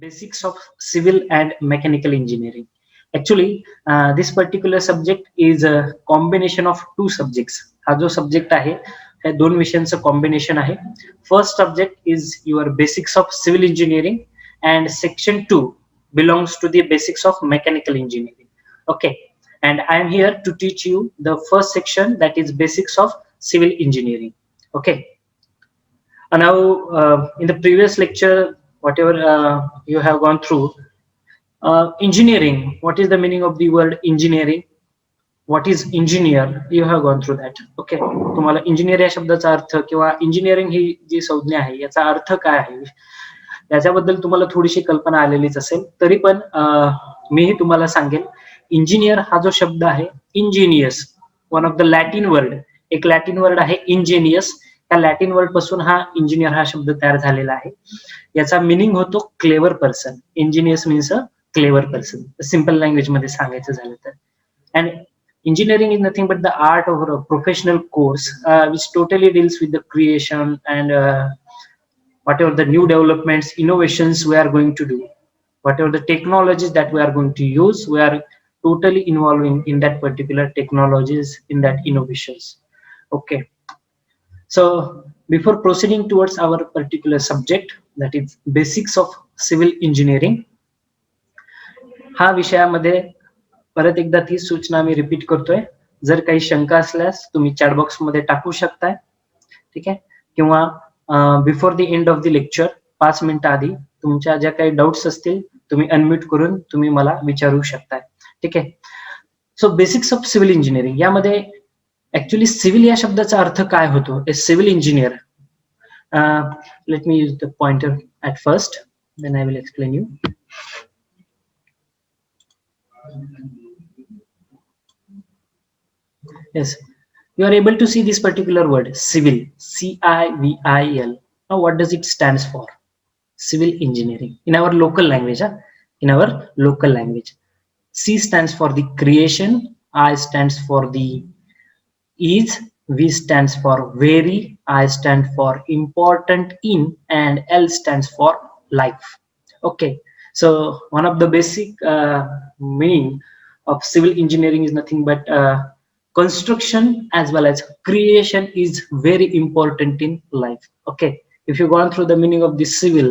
Basics of Civil and Mechanical Engineering. Actually, this particular subject is a combination of two subjects. हा जो subject आहे हे दोन विषयांचं combination आहे. First subject is your basics of civil engineering and section 2 belongs to the basics of mechanical engineering. Okay, and I am here to teach you the first section, that is basics of civil engineering. Okay, and now in the previous lecture, whatever you have gone through, engineering, what is the meaning of the word engineering, what is engineer, you have gone through that. Okay, तुम्हाला engineer या शब्दाचा अर्थ किंवा engineering ही जी संज्ञा आहे याचा अर्थ काय आहे याच्याबद्दल तुम्हाला थोडीशी कल्पना आलेलीच असेल. तरी पण मीही तुम्हाला सांगेन, इंजिनियर हा जो शब्द आहे, ingenious, one of the Latin word, एक लॅटिन वर्ड आहे इंजिनियस. त्या लॅटिन वर्ड पासून हा इंजिनियर हा शब्द तयार झालेला आहे. याचा मिनिंग होतो clever person. Ingenious means a clever person, simple language मध्ये सांगायचं झालं तर. And engineering is nothing but the art or a professional course which totally deals with the creation and whatever the new developments, innovations we are going to do, whatever the technologies that we are going to use, we are totally involving in that particular technologies, in that innovations. Okay, so before proceeding towards our particular subject, that is basics of civil engineering, हा विषयामध्ये परत एकदा ती सूचना मी repeat करतोय. जर काही शंका असल्यास तुम्ही चॅट बॉक्स मध्ये टाकू शकताय, ठीक आहे, किंवा before the end of the lecture 5 मिनिटं आधी तुमच्या ज्या काही डाऊट्स असतील तुम्ही अनम्यूट करून तुम्ही मला विचारू शकताय. ठीक आहे. So basics of civil engineering, यामध्ये ऍक्च्युली सिव्हिल या शब्दाचा अर्थ काय होतो? A civil engineer, let me use the pointer at first, then I will explain you. Yes, you are able to see this particular word civil, CIVIL. Now what does it stands for? Civil engineering in our local language, in our local language. C stands for the creation, I stands for the is, V stands for very, I stand for important in, and L stands for life. Okay, so one of the basic meaning of civil engineering is nothing but construction as well as creation is very important in life. Okay, if you gone through the meaning of the civil,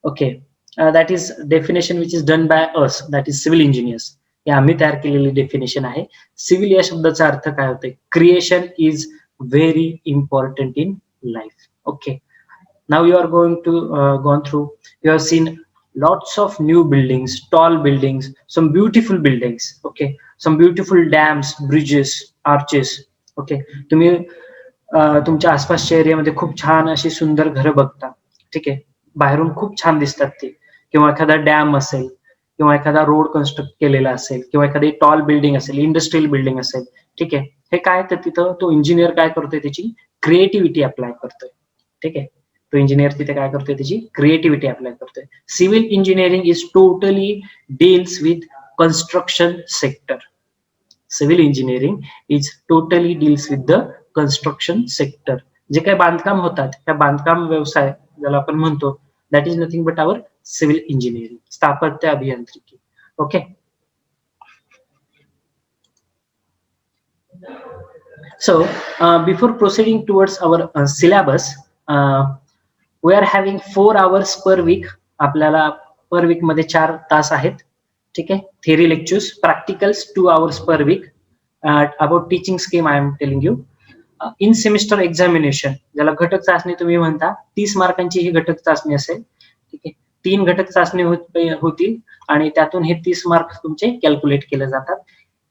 okay, that is definition which is done by us, that is civil engineers. हे आम्ही तयार केलेली definition आहे. Civil या शब्दाचा अर्थ काय होते? Creation is very important in life. Okay, now you are going to gone through, you have seen lots of new buildings, tall buildings, some beautiful buildings, okay, some beautiful dams, bridges, arches. Okay, तुम्ही तुमच्या आसपासच्या एरियामध्ये खूप छान अशी सुंदर घरं बघता. ठीक आहे, बाहेरून खूप छान दिसतात ते, किंवा एखादा डॅम असेल, किंवा एखादा रोड कन्स्ट्रक्ट केलेला असेल, किंवा एखादी टॉल बिल्डिंग असेल, इंडस्ट्रियल बिल्डिंग असेल. ठीक आहे, हे काय तर तिथं तो इंजिनियर काय करतोय? त्याची क्रिएटिव्हिटी अप्लाय करतोय. ठीक आहे, तो इंजिनियर तिथे काय करतोय? त्याची क्रिएटिव्हिटी अप्लाय करतोय. Civil engineering is totally deals with construction sector. Civil engineering is totally deals with the construction sector. जे काही बांधकाम होतात त्या बांधकाम व्यवसाय ज्याला आपण म्हणतो, that is nothing but our civil engineering, स्थापत्य अभियांत्रिकी. Okay, so before proceeding towards our syllabus, we are having 4 hours per week. आपल्याला पर वीक मध्ये 4 तास आहेत. ठीक आहे, theory lectures, practicals 2 hours per week. About teaching scheme I am telling you. In semester examination, ज्याला घटक चाचणी तुम्ही म्हणता, 30 मार्कांची ही घटक चाचणी असेल. ठीक आहे, 3 घटक चाचणी होतील आणि त्यातून हे 30 मार्क तुमचे कॅल्क्युलेट केले जातात.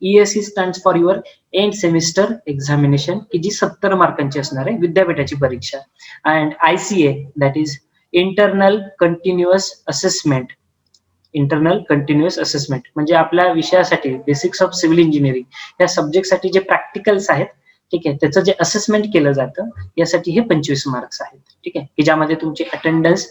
ESE stands for your end semester examination, की जी 70 मार्कांची असणार आहे, विद्यापीठाची परीक्षा. And ICA, that is internal continuous assessment. Internal continuous assessment म्हणजे आपल्या विषयासाठी बेसिक्स ऑफ सिव्हिल इंजिनिअरिंग या सब्जेक्टसाठी जे प्रॅक्टिकल्स आहेत, ठीक आहे, त्याचं जे असेसमेंट केलं जातं, यासाठी हे 25 मार्क्स आहेत. ठीक आहे, की ज्यामध्ये तुमची अटेंडन्स,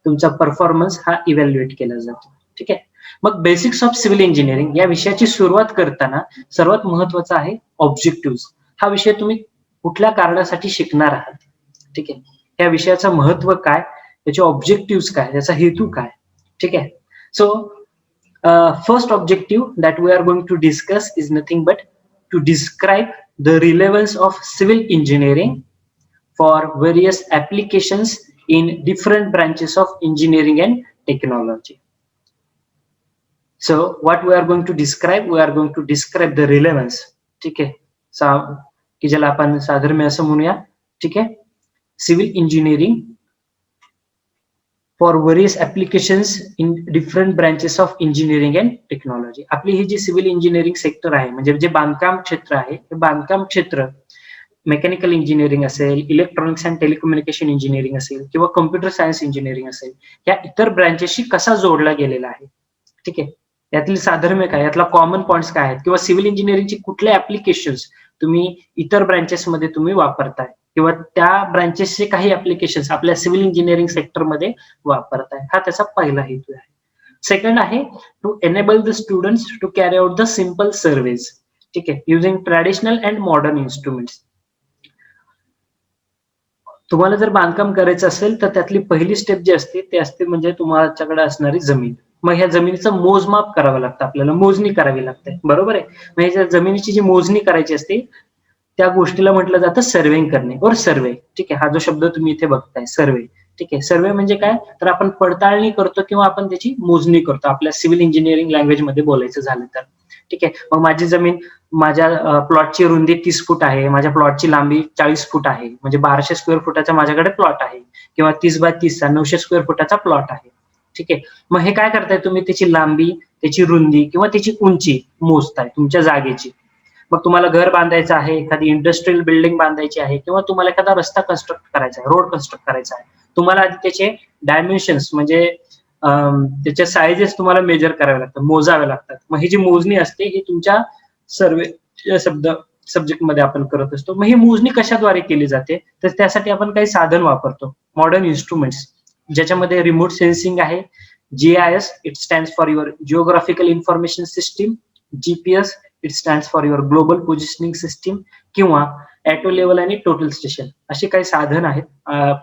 तुमचा परफॉर्मन्स हा इव्हॅल्युएट केला जातो. ठीक आहे, मग बेसिक्स ऑफ सिव्हिल इंजिनिअरिंग या विषयाची सुरुवात करताना सर्वात महत्वाचा आहे ऑब्जेक्टिव्ह. हा विषय तुम्ही कुठल्या कारणासाठी शिकणार आहात? ठीक आहे, या विषयाचं महत्व काय, त्याचे ऑब्जेक्टिव्ह काय, त्याचा हेतू काय. ठीक आहे. So first objective that we are going to discuss is nothing but to describe the relevance of civil engineering for various applications in different branches of engineering and technology. So what we are going to describe, we are going to describe the relevance. ठीक आहे, की ज्याला आपण साधर्म्य असं म्हणूया. ठीक आहे, civil engineering for various applications in different branches of engineering and technology. आपली ही जी सिव्हिल इंजिनिअरिंग सेक्टर आहे, म्हणजे जे बांधकाम क्षेत्र आहे, हे बांधकाम क्षेत्र मेकॅनिकल इंजिनिअरिंग असेल, इलेक्ट्रॉनिक्स अँड टेलिकम्युनिकेशन इंजिनिअरिंग असेल किंवा कम्प्युटर सायन्स इंजिनिअरिंग असेल, या इतर ब्रांचेसशी कसा जोडला गेलेला आहे. ठीक आहे, यातील साधर्म्य काय, यातला कॉमन पॉइंट्स काय आहेत, किंवा सिव्हिल इंजिनिअरिंगची कुठले ऍप्लिकेशन्स तुम्ही इतर ब्रांचेसमध्ये तुम्ही वापरताय, किंवा त्या ब्रांचेसचे काही ऍप्लिकेशन्स आपल्या सिव्हिल इंजिनिअरिंग सेक्टरमध्ये वापरताय. हा त्याचा पहिला हेतू आहे. सेकंड आहे to enable the students to carry out the simple surveys. ठीक आहे, using traditional and modern instruments. तुम्हाला जर बांधकाम करायचं असेल तर त्यातली पहिली स्टेप जी असते ते असते म्हणजे तुमच्याकडे असणारी जमीन. मग ह्या जमिनीचं मोजमाप करावं लागतं, आपल्याला मोजणी करावी लागते. बरोबर आहे. मग ह्या जमिनीची जी मोजणी करायची असते त्या गोष्टीला म्हटलं जातं सर्वेइंग करणे और सर्वे. ठीक आहे, हा जो शब्द तुम्ही इथे बघताय सर्वे. ठीक आहे, सर्वे म्हणजे काय, तर आपण पडताळणी करतो किंवा आपण त्याची मोजणी करतो, आपल्या सिव्हिल इंजिनिअरिंग लँग्वेज मध्ये बोलायचं झालं तर. ठीक आहे, मग माझी जमीन, माझ्या प्लॉटची रुंदी 30 फूट आहे, माझ्या प्लॉटची लांबी 40 फूट आहे, म्हणजे 1200 स्क्वेअर फुटाचा माझ्याकडे प्लॉट आहे, किंवा 30 × 30 900 स्क्वेअर फुटाचा प्लॉट आहे. ठीक आहे, मग हे काय करताय तुम्ही, त्याची लांबी, त्याची रुंदी किंवा त्याची उंची मोजताय तुमच्या जागेची. मग तुम्हाला घर बांधायचं आहे, एखादी इंडस्ट्रियल बिल्डिंग बांधायची आहे, किंवा तुम्हाला एखादा रस्ता कन्स्ट्रक्ट करायचा आहे, रोड कन्स्ट्रक्ट करायचा आहे, तुम्हाला आधी त्याचे डायमेन्शन्स म्हणजे त्याच्या साइजेस तुम्हाला मेजर करावे लागतात, मोजावे लागतात. मग ही जी मोजणी असते ही तुमच्या सर्वे या सब्जेक्ट मध्ये आपण करत असतो. मग ही मोजणी कशाद्वारे केली जाते, तर त्यासाठी आपण काही साधन वापरतो, मॉडर्न इन्स्ट्रुमेंट्स, ज्याच्यामध्ये रिमोट सेन्सिंग आहे, GIS, it stands for your geographical information system, GPS, it stands for your global positioning system, किंवा ॲटो लेवल आणि टोटल स्टेशन, असे काही साधन आहेत.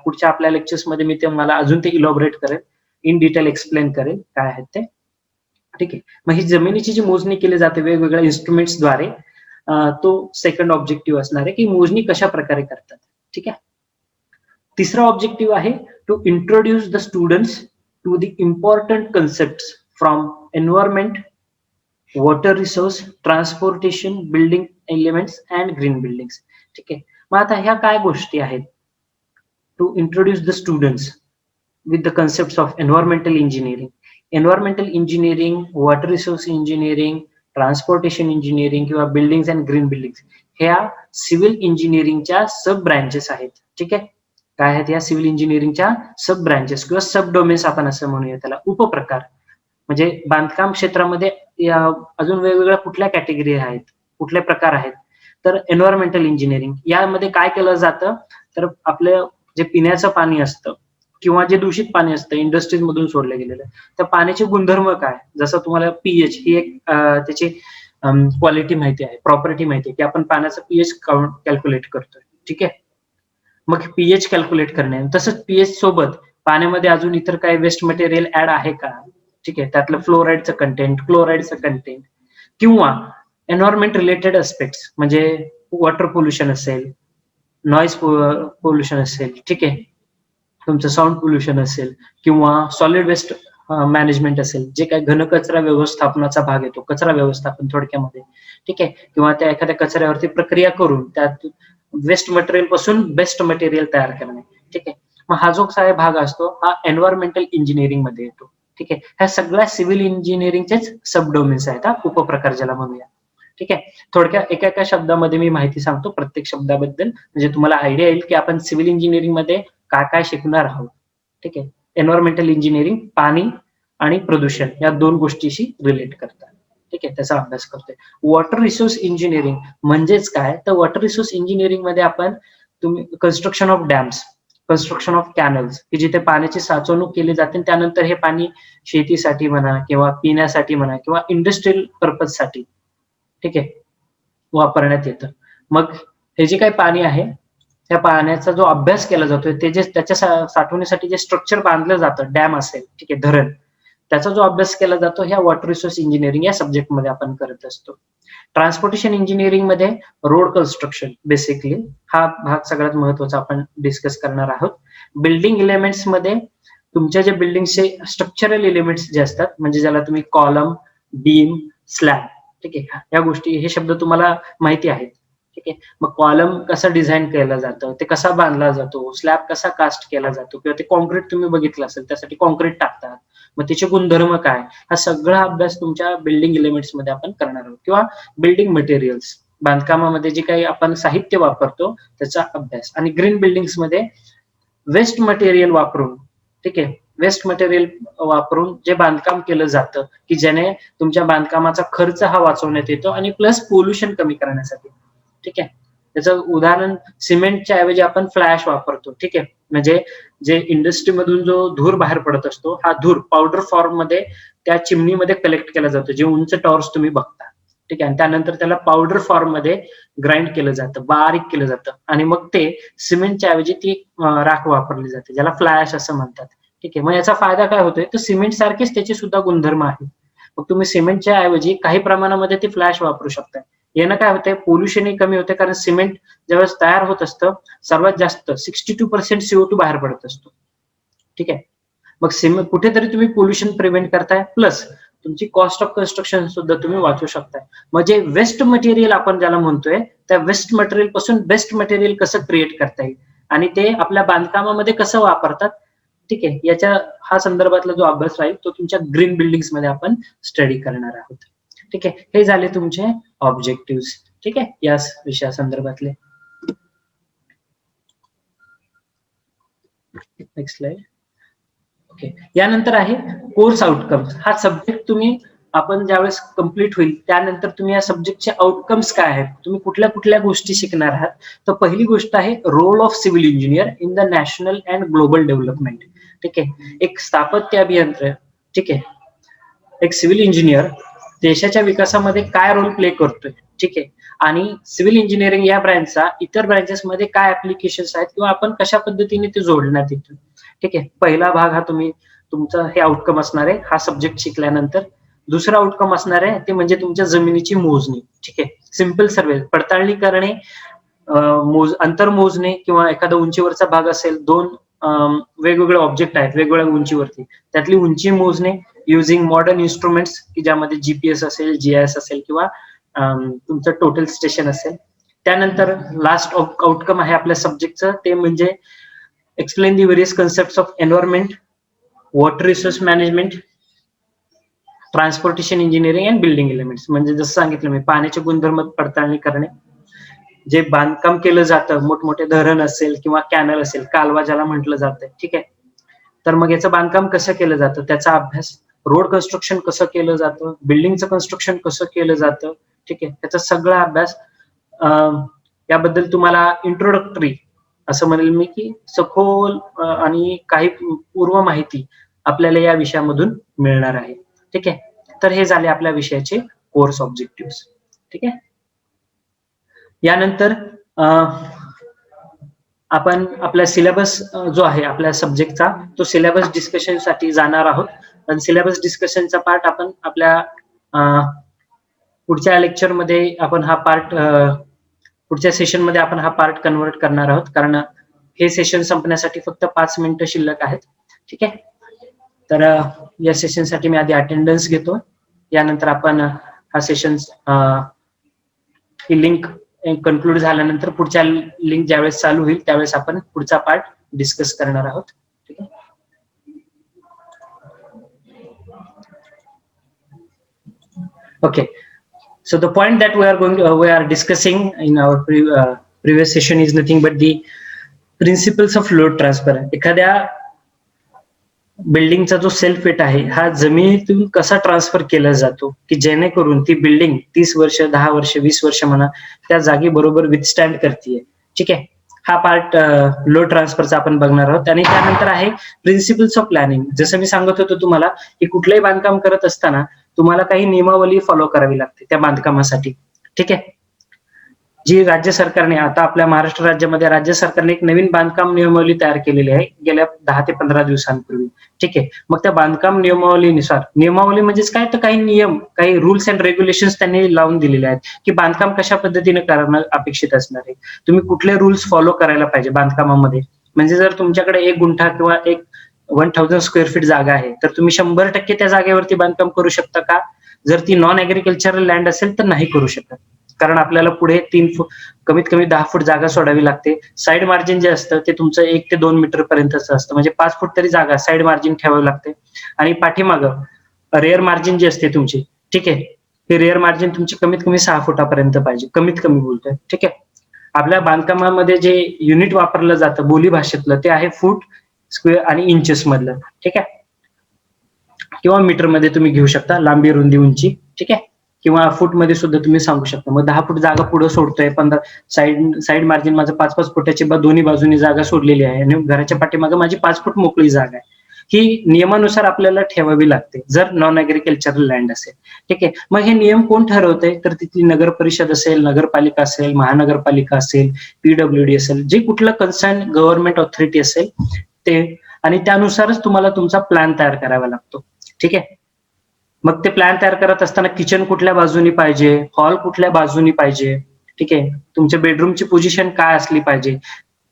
पुढच्या आपल्या लेक्चर्समध्ये मी ते मला अजून ते इलॉबरेट करेल, इन डिटेल एक्सप्लेन करेल काय आहेत ते. ठीक आहे, मग ही जमिनीची जी मोजणी केली जाते वेगवेगळ्या इन्स्ट्रुमेंट्सद्वारे, तो सेकंड ऑब्जेक्टिव्ह असणार आहे की मोजणी कशा प्रकारे करतात. ठीक आहे, तिसरा ऑब्जेक्टिव्ह आहे to introduce the students to the important concept from environment, water resource, transportation, building elements and green buildings. ठीक आहे, मग आता ह्या काय गोष्टी आहेत, to introduce the students with the concept of environmental engineering. Environmental engineering, water resource engineering, transportation engineering किंवा buildings and green buildings ह्या सिव्हिल इंजिनिअरिंगच्या सब ब्रँचेस आहेत. ठीक आहे, काय आहेत या सिव्हिल इंजिनिअरिंगच्या सब ब्रँचेस किंवा सब डोमेन्स आपण असं म्हणूया त्याला, उपप्रकार. म्हणजे बांधकाम क्षेत्रामध्ये अजून वेगवेगळ्या कुठल्या कॅटेगरी आहेत, कुठले प्रकार आहेत, तर एन्व्हायरमेंटल इंजिनिअरिंग यामध्ये काय केलं जातं, तर आपलं जे पिण्याचं पाणी असतं किंवा जे दूषित पाणी असतं इंडस्ट्रीज मधून सोडलं गेलेलं, त्या पाण्याचे गुणधर्म काय, जसं तुम्हाला पीएच ही एक त्याची क्वालिटी माहिती आहे, प्रॉपर्टी माहिती आहे की आपण पाण्याचं पीएच कॅल्क्युलेट करतोय. ठीक आहे, मग पीएच कॅल्क्युलेट करणे, तसंच पीएच सोबत पाण्यामध्ये अजून इतर काही वेस्ट मटेरियल ऍड आहे का. ठीक आहे, त्यातलं फ्लोराईडचं कंटेंट, क्लोराईडचं कंटेंट, किंवा एन्व्हायरमेंट रिलेटेड अस्पेक्ट्स म्हणजे वॉटर पोल्युशन असेल, नॉईज पोल्युशन असेल, ठीक आहे, तुमचं साऊंड पोल्युशन असेल, किंवा सॉलिड वेस्ट मॅनेजमेंट असेल, जे काही घनकचरा व्यवस्थापनाचा भाग येतो, कचरा व्यवस्थापन थोडक्यामध्ये. ठीक आहे, किंवा त्या एखाद्या कचऱ्यावरती प्रक्रिया करून त्यात वेस्ट मटेरियल पासून बेस्ट मटेरियल तयार करणे. ठीक आहे, मग हा जो काय भाग असतो हा एन्व्हायरमेंटल इंजिनिअरिंग मध्ये येतो. ठीक आहे, ह्या सगळ्या सिव्हिल इंजिनिअरिंगचेच सबडोमेन्स आहेत, हा उपप्रकार ज्याला म्हणूया. ठीक आहे, थोडक्या एका एका शब्दामध्ये मी माहिती सांगतो प्रत्येक शब्दाबद्दल, म्हणजे तुम्हाला आयडिया येईल की आपण सिव्हिल इंजिनिअरिंग मध्ये काय काय शिकणार आहोत. ठीक आहे, एन्व्हायरमेंटल इंजिनिअरिंग पाणी आणि प्रदूषण या दोन गोष्टीशी रिलेट करतात. ठीक आहे, त्याचा अभ्यास करतोय. वॉटर रिसोर्स इंजिनिअरिंग म्हणजेच काय, तर वॉटर रिसोर्स इंजिनिअरिंग मध्ये आपण तुम्ही construction of dams, construction of canals की जिथे पाण्याची साचवणूक केली जाते, त्यानंतर हे पाणी शेतीसाठी म्हणा किंवा पिण्यासाठी म्हणा किंवा इंडस्ट्रियल पर्पज साठी, ठीक आहे, वापरण्यात येतं. मग हे जे काही पाणी आहे त्या पाण्याचा जो अभ्यास केला जातोय, ते जे त्याच्या साठवणीसाठी जे स्ट्रक्चर बांधलं जातं, डॅम असेल, ठीक आहे, धरण, त्याचा जो अभ्यास केला जातो ह्या वॉटर रिसोर्स इंजिनिअरिंग या सब्जेक्ट मध्ये आपण करत असतो. ट्रान्सपोर्टेशन इंजिनिअरिंग मध्ये रोड कन्स्ट्रक्शन बेसिकली हा भाग सगळ्यात महत्वाचा आपण डिस्कस करणार आहोत. बिल्डिंग एलिमेंट्स मध्ये तुमच्या जे बिल्डिंगचे स्ट्रक्चरल एलिमेंट्स जे असतात, म्हणजे ज्याला तुम्ही कॉलम, बीम, स्लॅब, ठीक आहे, या गोष्टी हे शब्द तुम्हाला माहिती आहेत. ठीक आहे, मग कॉलम कसं डिझाईन केलं जातं, ते कसा बांधला जातो, स्लॅब कसा कास्ट केला जातो, किंवा ते कॉन्क्रीट तुम्ही बघितलं असेल त्यासाठी कॉन्क्रीट टाकतात, मग त्याचे गुणधर्म काय, हा सगळा अभ्यास तुमच्या बिल्डिंग एलिमेंट्स मध्ये आपण करणार आहोत. किंवा बिल्डिंग मटेरियल्स, बांधकामामध्ये जे काही आपण साहित्य वापरतो त्याचा अभ्यास. आणि ग्रीन बिल्डिंग्स मध्ये वेस्ट मटेरियल वापरून, ठीक आहे, वेस्ट मटेरियल वापरून जे बांधकाम केलं जातं की ज्याने तुमच्या बांधकामाचा खर्च हा वाचवण्यात येतो आणि प्लस पोल्युशन कमी करण्यासाठी. ठीक आहे, त्याचं उदाहरण सिमेंटच्या ऐवजी आपण फ्लॅश वापरतो. ठीक आहे, म्हणजे जे इंडस्ट्रीमधून जो धूर बाहेर पडत असतो, हा धूर पावडर फॉर्म मध्ये त्या चिमणीमध्ये कलेक्ट केला जातो, जे उंच टॉवर्स तुम्ही बघता. ठीक आहे, आणि त्यानंतर त्याला पावडर फॉर्म मध्ये ग्राइंड केलं जातं, बारीक केलं जातं, आणि मग ते सिमेंटच्या ऐवजी ती राख वापरली जाते, ज्याला फ्लॅश असं म्हणतात. ठीक आहे, मग याचा फायदा काय होतोय, तर सिमेंट सारखेच त्याचे सुद्धा गुणधर्म आहेत. मग तुम्ही सिमेंटच्या ऐवजी काही प्रमाणामध्ये ती फ्लॅश वापरू शकता. यानं काय होतंय, पोल्युशनही कमी होते, कारण सिमेंट ज्यावेळेस तयार होत असतं सर्वात जास्त 62% CO2 बाहेर पडत असतो. ठीक आहे, मग सिमेंट कुठेतरी तुम्ही पोल्युशन प्रिव्हेंट करताय, प्लस तुमची कॉस्ट ऑफ कन्स्ट्रक्शन सुद्धा तुम्ही वाचवू शकताय. म्हणजे वेस्ट मटेरियल आपण ज्याला म्हणतोय, त्या वेस्ट मटेरियल पासून बेस्ट मटेरियल कसं क्रिएट करता येईल आणि ते आपल्या बांधकामामध्ये कसं वापरतात. ठीक आहे, याच्या हा संदर्भातला जो अभ्यास राहील तो तुमच्या ग्रीन बिल्डिंग्स मध्ये आपण स्टडी करणार आहोत. ठीक आहे, हे झाले तुमचे ऑब्जेक्टिव्ह. ठीक आहे, या विषया संदर्भातले. Next slide. ओके, यानंतर आहे कोर्स आउटकम्स. हा सब्जेक्ट तुम्ही आपण ज्यावेळेस कम्प्लीट होईल त्यानंतर तुम्ही या सब्जेक्टचे आउटकम्स काय आहेत, तुम्ही कुठल्या कुठल्या गोष्टी शिकणार आहात. तर पहिली गोष्ट आहे role of civil engineer in the national and global development. ठीक आहे, एक स्थापत्य अभियंता, ठीक आहे, एक सिव्हिल इंजिनियर देशाच्या विकासामध्ये काय रोल प्ले करतोय. ठीक आहे, आणि सिव्हिल इंजिनिअरिंग या ब्रँचचा इतर ब्रँचेस मध्ये काय ऍप्लिकेशन्स आहेत किंवा आपण कशा पद्धतीने ते जोडण्यात येतो. ठीक आहे, पहिला भाग हा तुमचा हे आउटकम असणार आहे हा सब्जेक्ट शिकल्यानंतर. दुसरा आउटकम असणार आहे ते म्हणजे तुमच्या जमिनीची मोजणी. ठीक आहे, सिंपल सर्वे, पडताळणी करणे, अंतर मोजणे, किंवा एखादा उंचीवरचा भाग असेल, दोन वेगवेगळे ऑब्जेक्ट आहेत वेगवेगळ्या उंचीवरती, त्यातली उंची मोजणे युझिंग मॉडर्न इन्स्ट्रुमेंट्स, की ज्यामध्ये जीपीएस असेल, जीआयएस असेल, किंवा तुमचं टोटल स्टेशन असेल. त्यानंतर लास्ट आउटकम आहे आपल्या सब्जेक्टचं, ते म्हणजे explain the various concepts of environment, water resource management, transportation engineering and building elements. म्हणजे जसं सांगितलं मी, पाण्याचे गुणधर्म पडताळणी करणे, जे बांधकाम केलं जातं, मोठमोठे धरण असेल किंवा कॅनल असेल, कालवा ज्याला म्हटलं जातं. ठीक आहे, तर मग याचं बांधकाम कसं केलं जातं त्याचा अभ्यास, रोड कन्स्ट्रक्शन कसं केलं जातं, बिल्डिंगचं कन्स्ट्रक्शन कसं केलं जातं. ठीक आहे, त्याचा सगळा अभ्यास, याबद्दल तुम्हाला इंट्रोडक्टरी असं म्हणेल मी, की सखोल आणि काही पूर्व माहिती आपल्याला या विषयामधून मिळणार आहे. ठीक आहे, तर हे झाले आपल्या विषयाचे कोर्स ऑब्जेक्टिव्ह. ठीक आहे, यानंतर आपण आपला सिलेबस जो आहे आपल्या सब्जेक्टचा, तो सिलेबस डिस्कशन साठी जाणार आहोत. आणि सिलेबस डिस्कशनचा पार्ट आपण आपल्या पुढच्या लेक्चर मध्ये आपण हा पार्ट, पुढच्या सेशन मध्ये आपण हा पार्ट कन्वर्ट करणार आहोत, कारण हे सेशन संपण्यासाठी फक्त 5 मिनिटं शिल्लक आहेत. ठीक आहे, तर या सेशन साठी मी आधी अटेंडन्स घेतो, यानंतर आपण हा सेशन ही लिंक कन्क्लूड झाल्यानंतर पुढच्या लिंक ज्यावेळेस चालू होईल त्यावेळेस आपण पुढचा पार्ट डिस्कस करणार आहोत. ठीक आहे, okay, so the point that we are discussing in our previous session is nothing but the principles of load transfer. एखाद्या बिल्डिंगचा जो सेल्फ वेट आहे हा जमिनीतून कसा ट्रान्सफर केला जातो, की जेणेकरून ती बिल्डिंग 30 वर्ष, 10 वर्ष, 20 वर्ष म्हणा त्या जागी बरोबर विथस्टँड करते. ठीक आहे, हा पार्ट लोड ट्रान्सफरचा आपण बघणार आहोत. आणि त्यानंतर आहे प्रिन्सिपल्स ऑफ प्लॅनिंग. जसं मी सांगत होतो तुम्हाला की कुठलंही बांधकाम करत असताना तुम्हाला काही नियमावली फॉलो करावी लागते त्या बांधकामासाठी. ठीक आहे, जी राज्य सरकारने आता आपल्या महाराष्ट्र राज्यामध्ये राज्य सरकारने एक नवीन बांधकाम नियमावली तयार केलेली आहे गेल्या 10 ते 15 दिवसांपूर्वी. ठीक आहे. मग त्या बांधकाम नियमावलीनुसार, नियमावली म्हणजेच काय, तर काही नियम, काही रूल्स अँड रेग्युलेशन्स त्यांनी लावून दिलेले आहेत, की बांधकाम कशा पद्धतीने करणं अपेक्षित असणार आहे. तुम्ही कुठले रूल्स फॉलो करायला पाहिजे बांधकामामध्ये. म्हणजे जर तुमच्याकडे 1 गुंठा किंवा 1000 स्क्वेअर फीट जागा आहे, तर तुम्ही 100% त्या जागेवरती बांधकाम करू शकता का? जर ती नॉन ऍग्रिकल्चरल लँड असेल तर नाही करू शकत. कारण आपल्याला पुढे 3 फूट, कमीत कमी 10 फूट जागा सोडावी लागते. साईड मार्जिन जे असतं ते तुमचं 1 ते 2 मीटर पर्यंतच असतं. म्हणजे 5 फूट तरी जागा साईड मार्जिन ठेवावी लागते. आणि पाठीमागं रेअर मार्जिन जी असते तुमची, ठीक आहे, ते रेअर मार्जिन तुमची कमीत कमी 6 फुटापर्यंत पाहिजे. कमीत कमी बोलतोय. ठीक आहे. आपल्या बांधकामामध्ये जे युनिट वापरलं जातं बोली भाषेतलं ते आहे फूट, स्क्वेअर आणि इंचेस मधलं. ठीक आहे. किंवा मीटरमध्ये तुम्ही घेऊ शकता, लांबी, रुंदी, उंची. ठीक आहे. किंवा फूटमध्ये सुद्धा तुम्ही सांगू शकता. मग 10 फूट जागा पुढे सोडतोय, 15 साईड मार्जिन माझं 5-5 फुटाची दोन्ही बाजूनी जागा सोडलेली आहे आणि घराच्या पाठीमागे माझी 5 फूट मोकळी जागा आहे. ही नियमानुसार आपल्याला ठेवावी लागते जर नॉन ऍग्रिकल्चरल लँड असेल. ठीक आहे. मग हे नियम कोण ठरवतंय? तर तिथली नगर परिषद असेल, नगरपालिका असेल, महानगरपालिका असेल, पीडब्ल्यूडी असेल, जे कुठलं कन्सर्न गव्हर्नमेंट ऑथॉरिटी असेल ते, आणि त्यानुसारच तुम्हाला तुमचा प्लॅन तयार करावा लागतो. ठीक आहे. मग ते प्लॅन तयार करत असताना किचन कुठल्या बाजूनी पाहिजे, हॉल कुठल्या बाजूनी पाहिजे, ठीक आहे, तुमच्या बेडरूमची पोझिशन काय असली पाहिजे.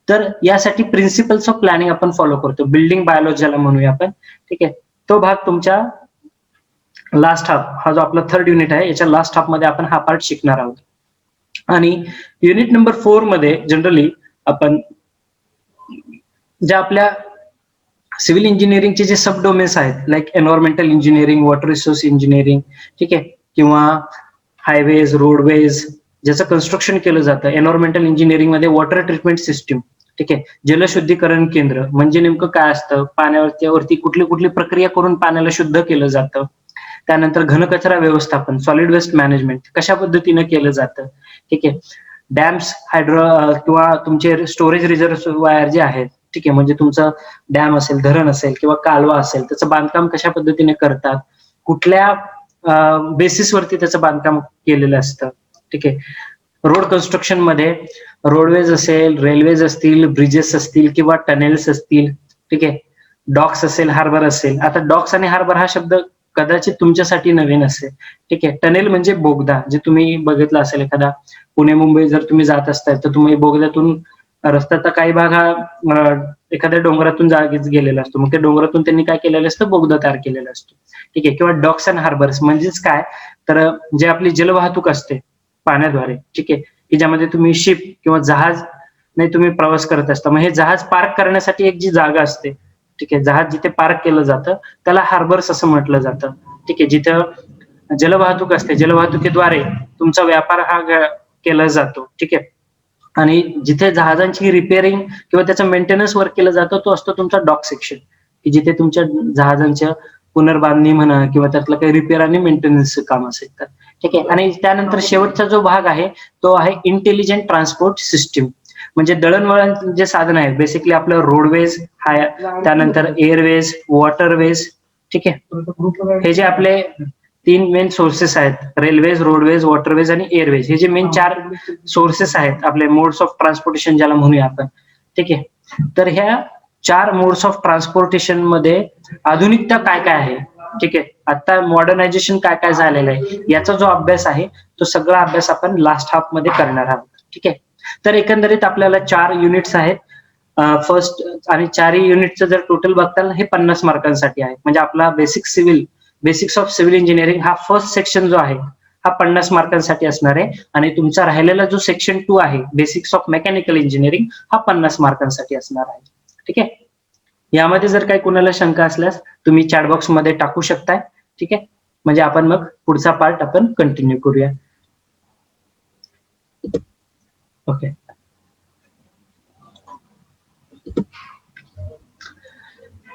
तर यासाठी प्रिन्सिपल्स ऑफ प्लॅनिंग आपण फॉलो करतो. बिल्डिंग बायोलॉजीला म्हणूया आपण. ठीक आहे. तो भाग तुमच्या लास्ट हाफ, हा जो आपला 3rd युनिट आहे, याच्या लास्ट हाफ मध्ये आपण हा पार्ट शिकणार आहोत. आणि युनिट नंबर 4 मध्ये जनरली आपण ज्या आपल्या सिव्हिल इंजिनिअरिंगचे जे सब डोमेन्स आहेत, like environmental engineering, water resource engineering, ठीक आहे, किंवा हायवेज, रोडवेज, ज्याचं कन्स्ट्रक्शन केलं जातं. एन्व्हायरमेंटल इंजिनिअरिंग मध्ये वॉटर ट्रीटमेंट सिस्टीम, ठीक आहे, जलशुद्धीकरण केंद्र म्हणजे नेमकं काय असतं, पाण्यावरती कुठली कुठली प्रक्रिया करून पाण्याला शुद्ध केलं जातं. त्यानंतर घनकचरा व्यवस्थापन, सॉलिड वेस्ट मॅनेजमेंट कशा पद्धतीने केलं जातं. ठीक आहे. डॅम्स, किंवा तुमचे स्टोरेज रिझर्व्हायर जे आहेत, ठीक आहे, म्हणजे तुमचं डॅम असेल, धरण असेल किंवा कालवा असेल, त्याचं बांधकाम कशा पद्धतीने करतात, कुठल्या बेसिसवरती त्याचं बांधकाम केलेलं असतं. ठीक आहे. रोड कन्स्ट्रक्शन मध्ये रोडवेज असेल, रेल्वेज असतील, ब्रिजेस असतील किंवा टनेल्स असतील. ठीक आहे. डॉक्स असेल, हार्बर असेल. आता डॉक्स आणि हार्बर हा शब्द कदाचित तुमच्यासाठी नवीन असेल. ठीक आहे. टनेल म्हणजे बोगदा, जे तुम्ही बघितलं असेल एखादा पुणे मुंबई जर तुम्ही जात असताय तर तुम्ही बोगद्यातून रस्त्याचा काही भाग हा एखाद्या डोंगरातून जागीच गेलेला असतो. मग त्या डोंगरातून त्यांनी काय केलेलं असतं, बोगदा तयार केलेला असतो. ठीक आहे. किंवा डॉक्स अँड हार्बर्स म्हणजेच काय, तर जे आपली जलवाहतूक असते पाण्याद्वारे, ठीक आहे, की ज्यामध्ये तुम्ही शिप किंवा जहाज नाही तुम्ही प्रवास करत असता. मग हे जहाज पार्क करण्यासाठी एक जी जागा असते, ठीक आहे, जहाज जिथे पार्क केलं जातं त्याला हार्बर्स असं म्हटलं जातं. ठीक आहे. जिथं जलवाहतूक असते, जलवाहतुकीद्वारे तुमचा व्यापार हा केला जातो. ठीक आहे. आणि जिथे जहाजांची रिपेअरिंग किंवा त्याचं मेंटेनन्स वर्क केलं जातं तो असतो तुमचा डॉक सेक्शन, की जिथे तुमच्या जहाजांच्या पुनर्बांधणी म्हणा किंवा त्यातलं काही रिपेअर आणि मेंटेनन्स काम असेल तर. ठीक आहे. आणि त्यानंतर शेवटचा जो भाग आहे तो आहे इंटेलिजंट ट्रान्सपोर्ट सिस्टीम, म्हणजे दळणवळण जे साधन आहेत, बेसिकली आपलं रोडवेज, त्यानंतर एअरवेज, वॉटरवेज. ठीक आहे. हे जे आपले 3 मेन सोर्सेस आहेत, रेल्वेज, रोडवेज, वॉटरवेज आणि एअरवेज, हे जे मेन 4 सोर्सेस आहेत आपले मोड्स ऑफ ट्रान्सपोर्टेशन ज्याला म्हणूया आपण. ठीक आहे. तर ह्या 4 मोड्स ऑफ ट्रान्सपोर्टेशन मध्ये आधुनिकता काय काय आहे, ठीक आहे, आता मॉडर्नायझेशन काय काय झालेलं आहे, याचा जो अभ्यास आहे तो सगळा अभ्यास आपण लास्ट हाफ मध्ये करणार आहोत. ठीक आहे. तर एकंदरीत आपल्याला 4 युनिट्स आहेत फर्स्ट, आणि 4 युनिटचं जर टोटल बघताल हे 50 मार्कांसाठी आहे. म्हणजे आपला बेसिक्स ऑफ सिव्हिल इंजिनिअरिंग हा फर्स्ट सेक्शन जो आहे हा 50 मार्कांसाठी असणार आहे, आणि तुमचा राहिलेला जो सेक्शन 2 आहे बेसिक्स ऑफ मेकॅनिकल इंजिनिअरिंग हा 50 मार्कांसाठी असणार आहे. ठीक आहे. यामध्ये जर काही कुणाला शंका असल्यास तुम्ही चॅट बॉक्स मध्ये टाकू शकताय. ठीक आहे. म्हणजे आपण मग पुढचा पार्ट आपण कंटिन्यू करूया. ओके.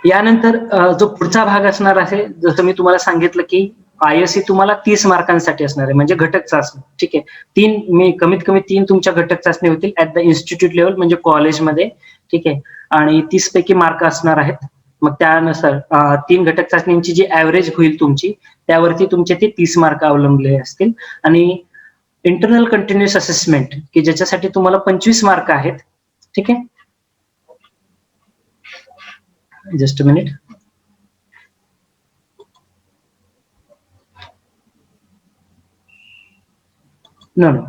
यानंतर जो पुढचा भाग असणार आहे, जसं मी तुम्हाला सांगितलं की आयएससी तुम्हाला 30 मार्कांसाठी असणार आहे, म्हणजे घटक चाचणी. ठीक आहे. कमीत कमी 3 तुमच्या घटक चाचणी होतील ऍट द इन्स्टिट्यूट लेवल, म्हणजे कॉलेजमध्ये. ठीक आहे. आणि 30 पैकी मार्क असणार आहेत. मग त्यानुसार 3 घटक चाचणींची जी ऍव्हरेज होईल तुमची, त्यावरती तुमचे ते 30 मार्क अवलंबले असतील. आणि इंटरनल कंटिन्युअस असेसमेंट की ज्याच्यासाठी तुम्हाला 25 मार्क आहेत. ठीक आहे, just a minute. No no,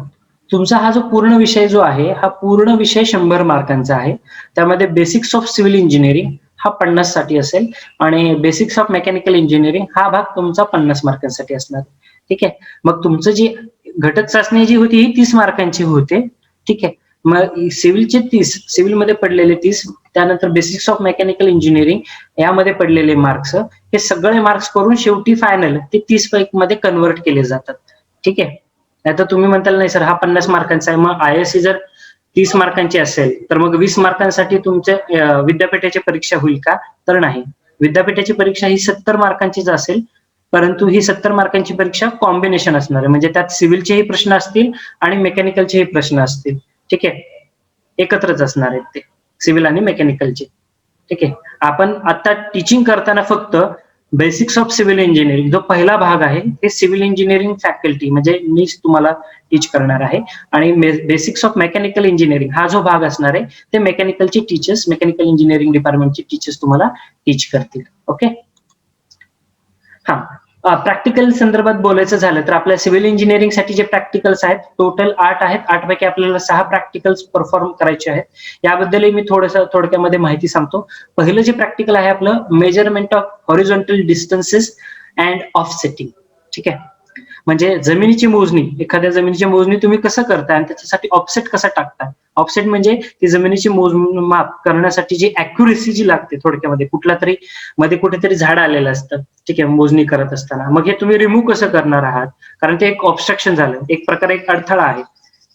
तुमचा हा जो पूर्ण विषय जो आहे हा पूर्ण विषय 100 मार्कांचा आहे. त्यामध्ये बेसिक्स ऑफ सिव्हिल इंजिनिअरिंग हा 50 साठी असेल आणि बेसिक्स ऑफ मेकॅनिकल इंजिनिअरिंग हा भाग तुमचा 50 मार्कांसाठी असणार. ठीक आहे, मग तुमचं जी घटक चाचणी जी होती ही 30 मार्कांची होते. ठीक आहे, मग सिव्हिलचे 30, सिव्हिलमध्ये पडलेले 30, त्यानंतर बेसिक्स ऑफ मेकॅनिकल इंजिनिअरिंग यामध्ये पडलेले मार्क्स, हे सगळे मार्क्स करून शेवटी फायनल ते 30 पैकी मध्ये कन्वर्ट केले जातात. ठीक आहे, नाहीतर तुम्ही म्हणताल नाही सर हा 50 मार्कांचा आहे, मग आयएससी जर 30 मार्कांची असेल तर मग 20 मार्कांसाठी तुमच्या विद्यापीठाची परीक्षा होईल का? तर नाही. विद्यापीठाची परीक्षा ही 70 मार्कांचीच असेल, परंतु ही 70 मार्कांची परीक्षा कॉम्बिनेशन असणार आहे. म्हणजे त्यात सिव्हिलचेही प्रश्न असतील आणि मेकॅनिकलचेही प्रश्न असतील. ठीक आहे, एकत्रच असणार आहेत ते सिव्हिल आणि मेकॅनिकलचे. ठीक आहे, आपण आता टीचिंग करताना फक्त बेसिक्स ऑफ सिव्हिल इंजिनिअरिंग जो पहिला भाग आहे ते सिव्हिल इंजिनिअरिंग फॅकल्टी म्हणजे मीच तुम्हाला टीच करणार आहे, आणि बेसिक्स ऑफ मेकॅनिकल इंजिनिअरिंग हा जो भाग असणार आहे ते मेकॅनिकलचे टीचर्स, मेकॅनिकल इंजिनिअरिंग डिपार्टमेंटचे टीचर्स तुम्हाला टीच करतील. ओके, हा, प्रॅक्टिकल संदर्भात बोलायचं झालं तर आपल्या सिव्हिल इंजिनिअरिंग साठी जे प्रॅक्टिकल्स आहेत टोटल 8 आहेत. 8 पैकी आपल्याला 6 प्रॅक्टिकल्स परफॉर्म करायचे आहेत. याबद्दलही मी थोडक्यामध्ये माहिती सांगतो. पहिलं जे प्रॅक्टिकल आहे आपलं measurement of horizontal distances and offsetting. ठीक आहे, म्हणजे जमिनीची मोजणी, एखाद्या जमिनीची मोजणी तुम्ही कसं करताय आणि त्याच्यासाठी ऑफसेट कसा टाकताय. ऑफसेट म्हणजे ती जमिनीची मोजमाप करण्यासाठी जी अॅक्युरेसी जी लागते, थोडक्यामध्ये कुठला तरी मध्ये कुठेतरी झाड आलेलं असतं. ठीक आहे, मोजणी करत असताना मग हे तुम्ही रिमूव्ह कसं करणार आहात, कारण ते एक ऑब्स्ट्रक्शन झालं, एक प्रकारे एक अडथळा आहे.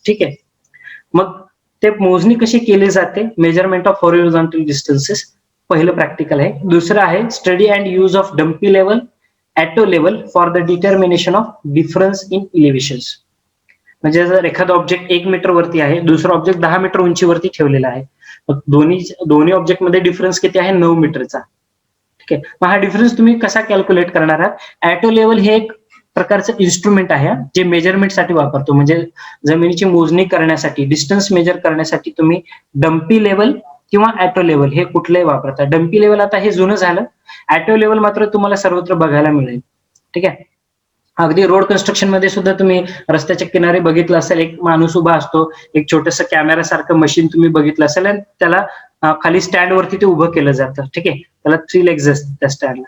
ठीक आहे, मग ते मोजणी कशी केली जाते, मेजरमेंट ऑफ हॉरिझॉन्टल डिस्टन्सेस पहिलं प्रॅक्टिकल आहे. दुसरं आहे study and use of dumpy level auto level for the determination of difference in elevations. म्हणजे जर एखादा ऑब्जेक्ट 1 मीटर वरती आहे, दुसरा ऑब्जेक्ट 10 मीटर उंचीवरती ठेवलेला आहे, मग दोन्ही ऑब्जेक्ट मध्ये डिफरन्स किती आहे, 9 मीटरचा. ठीक आहे, मग हा डिफरन्स तुम्ही कसा कॅल्क्युलेट करणार आहात. ॲटो लेवल हे एक प्रकारचं इन्स्ट्रुमेंट आहे जे मेजरमेंटसाठी वापरतो. म्हणजे जमिनीची मोजणी करण्यासाठी, डिस्टन्स मेजर करण्यासाठी तुम्ही डम्पी लेवल किंवा ॲटो लेवल हे कुठलंही वापरता. डम्पी लेवल आता हे जुनं झालं, ॲटो लेवल मात्र तुम्हाला सर्वत्र बघायला मिळेल. ठीक आहे, अगदी रोड कन्स्ट्रक्शन मध्ये सुद्धा तुम्ही रस्त्याच्या किनारी बघितलं असेल, एक माणूस उभा असतो, एक छोटस कॅमेरा सारखं मशीन तुम्ही बघितलं असेल आणि त्याला खाली स्टँड वरती ते उभं केलं जातं. ठीक आहे, त्याला 3 लेग्स असतात त्या स्टँडला.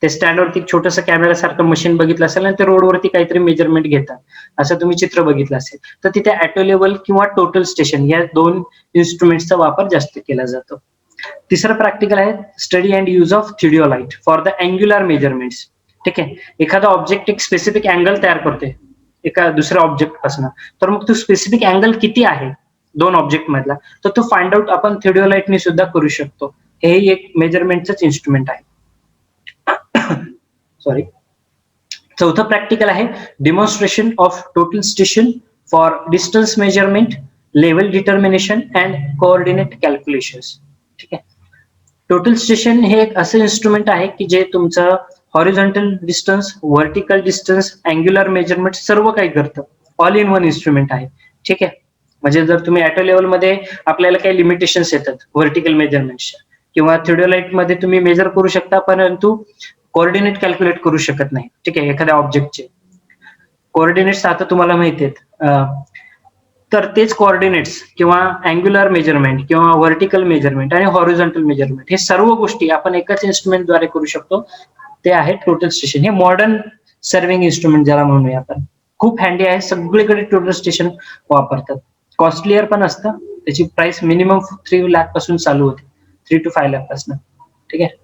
त्या स्टँडवरती छोटस कॅमेरा सारखं मशीन बघितलं असेल आणि ते रोडवरती काहीतरी मेजरमेंट घेतात, असं तुम्ही चित्र बघितलं असेल. तर तिथे ॲटो लेवल किंवा टोटल स्टेशन या 2 इन्स्ट्रुमेंट्सचा वापर जास्त केला जातो. तिसरं प्रॅक्टिकल आहे study and use of theodolite for the angular measurements. ठीक आहे, एखादा ऑब्जेक्ट एक स्पेसिफिक अँगल तयार करतोय एका दुसऱ्या ऑब्जेक्ट पासून, तर मग तो स्पेसिफिक अँगल किती आहे 2 ऑब्जेक्ट मधला, तर तो फाइंड आउट आपण थिओलाइटने सुद्धा करू शकतो. हेही एक मेजरमेंटच इन्स्ट्रुमेंट आहे. सॉरी. चौथं प्रॅक्टिकल आहे demonstration of total station for distance measurement, level determination and coordinate calculations. ठीक आहे, टोटल स्टेशन हे एक असं इन्स्ट्रुमेंट आहे की जे तुमचं horizontal distance, vertical distance, angular measurement सर्व काही करतं. ऑल इन वन इन्स्ट्रुमेंट आहे. ठीक आहे, म्हणजे जर तुम्ही ॲटो लेवलमध्ये आपल्याला काही लिमिटेशन्स येतात व्हर्टिकल मेजरमेंटच्या, किंवा थिओलाइट मध्ये तुम्ही मेजर करू शकता परंतु कोऑर्डिनेट कॅल्क्युलेट करू शकत नाही. ठीक आहे, एखाद्या ऑब्जेक्टचे कोऑर्डिनेट्स आता तुम्हाला माहिती आहेत, तर तेच कोऑर्डिनेट्स किंवा अँग्युलर मेजरमेंट किंवा व्हर्टिकल मेजरमेंट आणि हॉरिझॉन्टल मेजरमेंट हे सर्व गोष्टी आपण एकाच इन्स्ट्रुमेंटद्वारे करू शकतो. ते आहे टोटल स्टेशन. हे मॉडर्न सर्विंग इन्स्ट्रुमेंट ज्याला म्हणूया आपण, खूप हँडी आहे. सगळीकडे टोटल स्टेशन वापरतात. कॉस्टलियर पण असतं, त्याची प्राइस मिनिमम 3 लाख पासून चालू होते, 3 to 5 लाख पासून. ठीक आहे,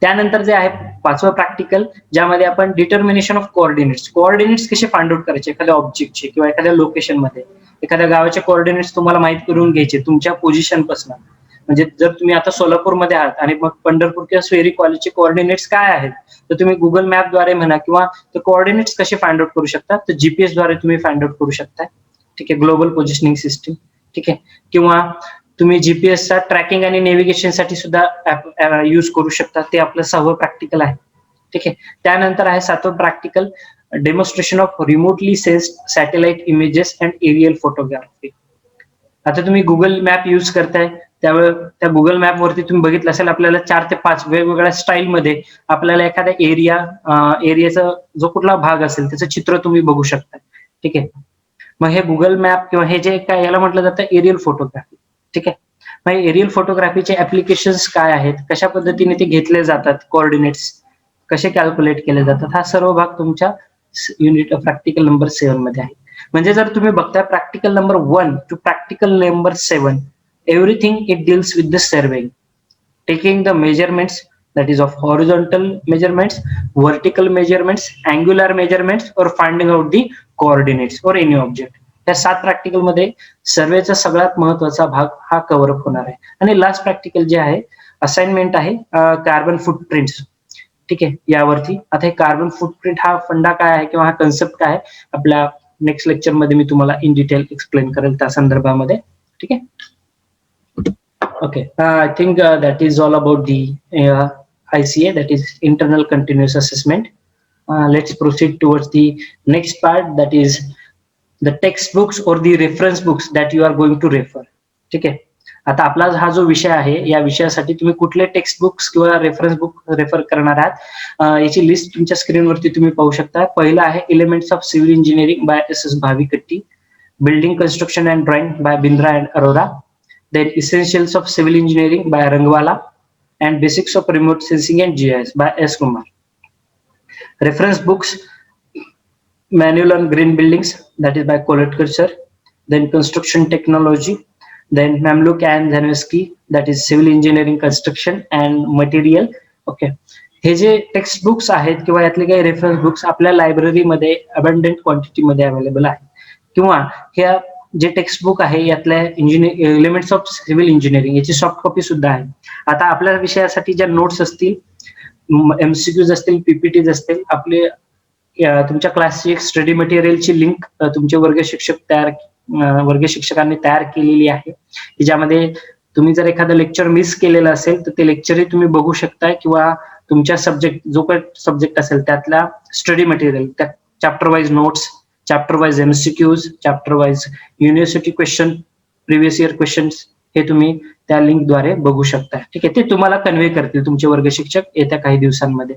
त्यानंतर जे आहे 5वं प्रॅक्टिकल, ज्यामध्ये आपण डिटर्मिनेशन ऑफ कोऑर्डिनेट्स कसे फाइंड आउट करायचे एखाद्या ऑब्जेक्टचे किंवा एखाद्या लोकेशन मध्ये. एखाद्या गावाचे कोऑर्डिनेट्स तुम्हाला माहित करून घ्यायचे तुमच्या पोझिशन पासून. म्हणजे जर तुम्ही आता सोलापूरमध्ये आहात आणि मग पंढरपूर किंवा स्वेरी कॉलेजचे कोऑर्डिनेट्स काय आहेत, तर तुम्ही गुगल मॅपद्वारे म्हणा किंवा ते कोऑर्डिनेट्स कसे फाइंड आउट करू शकता, तर जीपीएस द्वारे तुम्ही फाइंड आउट करू शकता. ठीक आहे, ग्लोबल पोझिशनिंग सिस्टीम. ठीक आहे, किंवा तुम्ही जीपीएसचा ट्रॅकिंग आणि नेव्हिगेशन साठी सुद्धा यूज करू शकता. ते आपलं 6वं प्रॅक्टिकल आहे. ठीक आहे, त्यानंतर आहे 7वं practical demonstration of remotely sensed satellite images and aerial photography. आता तुम्ही गुगल मॅप यूज करताय, त्यावेळेस त्या गुगल मॅप वरती तुम्ही बघितलं असेल, आपल्याला 4 ते 5 वेगवेगळ्या स्टाईलमध्ये आपल्याला एखाद्या एरियाचा जो कुठला भाग असेल त्याचं चित्र तुम्ही बघू शकता. ठीक आहे. मग हे गुगल मॅप किंवा हे जे काय याला म्हटलं जातं एरियल फोटोग्राफी. ठीक आहे. मग एरियल फोटोग्राफीचे ऍप्लिकेशन्स काय आहेत, कशा पद्धतीने ते घेतले जातात, कोऑर्डिनेट्स कसे कॅल्क्युलेट केले जातात, हा सर्व भाग तुमच्या युनिट प्रॅक्टिकल नंबर 7 मध्ये आहे. म्हणजे जर तुम्ही बघताय practical number 1 to practical number 7, everything it deals with the surveying, taking the measurements, that is of horizontal measurements, vertical measurements, angular measurements, or finding out the coordinates or any object. या 7 practical मध्ये सर्वेचा सगळ्यात महत्वाचा भाग हा cover up होणार आहे. आणि last practical जे आहे असाइनमेंट आहे कार्बन फुटप्रिंट्स. ठीक आहे. यावरती आता हे कार्बन फुटप्रिंट हा फंडा काय आहे किंवा हा कन्सेप्ट काय आहे, आपल्या नेक्स्ट लेक्चर मध्ये मी तुम्हाला इन डिटेल एक्सप्लेन करेल त्या संदर्भामध्ये. ठीक आहे. Okay, I think that is all about the ICA, that is internal continuous assessment. Let's proceed towards the next part, that is the textbooks or the reference books that you are going to refer. ठीक आहे. आता आपला हा जो विषय आहे, या विषयासाठी तुम्ही कुठले टेक्स्ट बुक्स किंवा रेफरन्स बुक रेफर करणार आहात, याची लिस्ट तुमच्या स्क्रीनवरती तुम्ही पाहू शकता. पहिलं आहे elements of civil engineering by SS Bhavikatti, building construction and drawing by Bindra and Arora, then Essentials of Civil Engineering by Rangwala, and Basics of Remote Sensing and GIS by S. Kumar. Reference books: Manual on Green Buildings, that is by Koletkar, then Construction Technology, then Mamluk and Zanevsky, that is Civil Engineering Construction and Material. Okay. हे जे text books आहेत किंवा यातले काही reference books आपल्या लायब्ररीमध्ये abundant क्वांटिटीमध्ये available आहेत, किंवा ह्या जे टेक्स्ट बुक आहे यातल्या एलिमेंट्स ऑफ सिव्हिल इंजिनिअरिंग याची सॉफ्ट कॉपी सुद्धा आहे. आता आपल्या विषयासाठी ज्या नोट्स असतील, MCQs असतील, PPTs असतील, आपले तुमच्या क्लासची एक स्टडी मटेरियलची लिंक तुमचे वर्ग शिक्षकांनी तयार केलेली आहे, ज्यामध्ये तुम्ही जर एखादं लेक्चर मिस केलेलं असेल तर ते लेक्चरही तुम्ही बघू शकताय, किंवा तुमच्या सब्जेक्ट जो काही सब्जेक्ट असेल त्यातला स्टडी मटेरियल, त्या chapter wise notes, chapter wise MCQs, chapter wise university question, previous year questions, हे तुम्ही त्या लिंक द्वारे बघू शकता. ठीक आहे. ते तुम्हाला कन्व्हे करतील तुमचे वर्ग शिक्षक येत्या काही दिवसांमध्ये.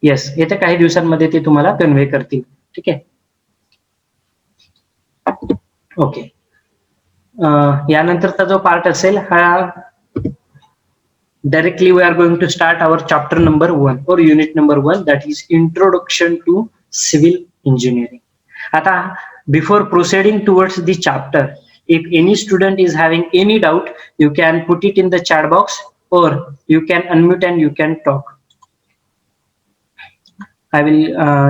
येस, येत्या काही दिवसांमध्ये ते तुम्हाला कन्व्हे करतील. ठीक आहे. ओके. यानंतरचा जो पार्ट असेल हा directly we are going to start our chapter number 1 or unit number 1, that is Introduction to Civil Engineering. आता before proceeding towards the chapter, if any student is having any doubt, you can put it in the chat box or you can unmute and you can talk. I will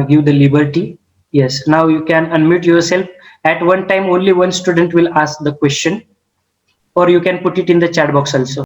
give the liberty. Yes, now you can unmute yourself. At one time only one student will ask the question, or you can put it in the chat box also.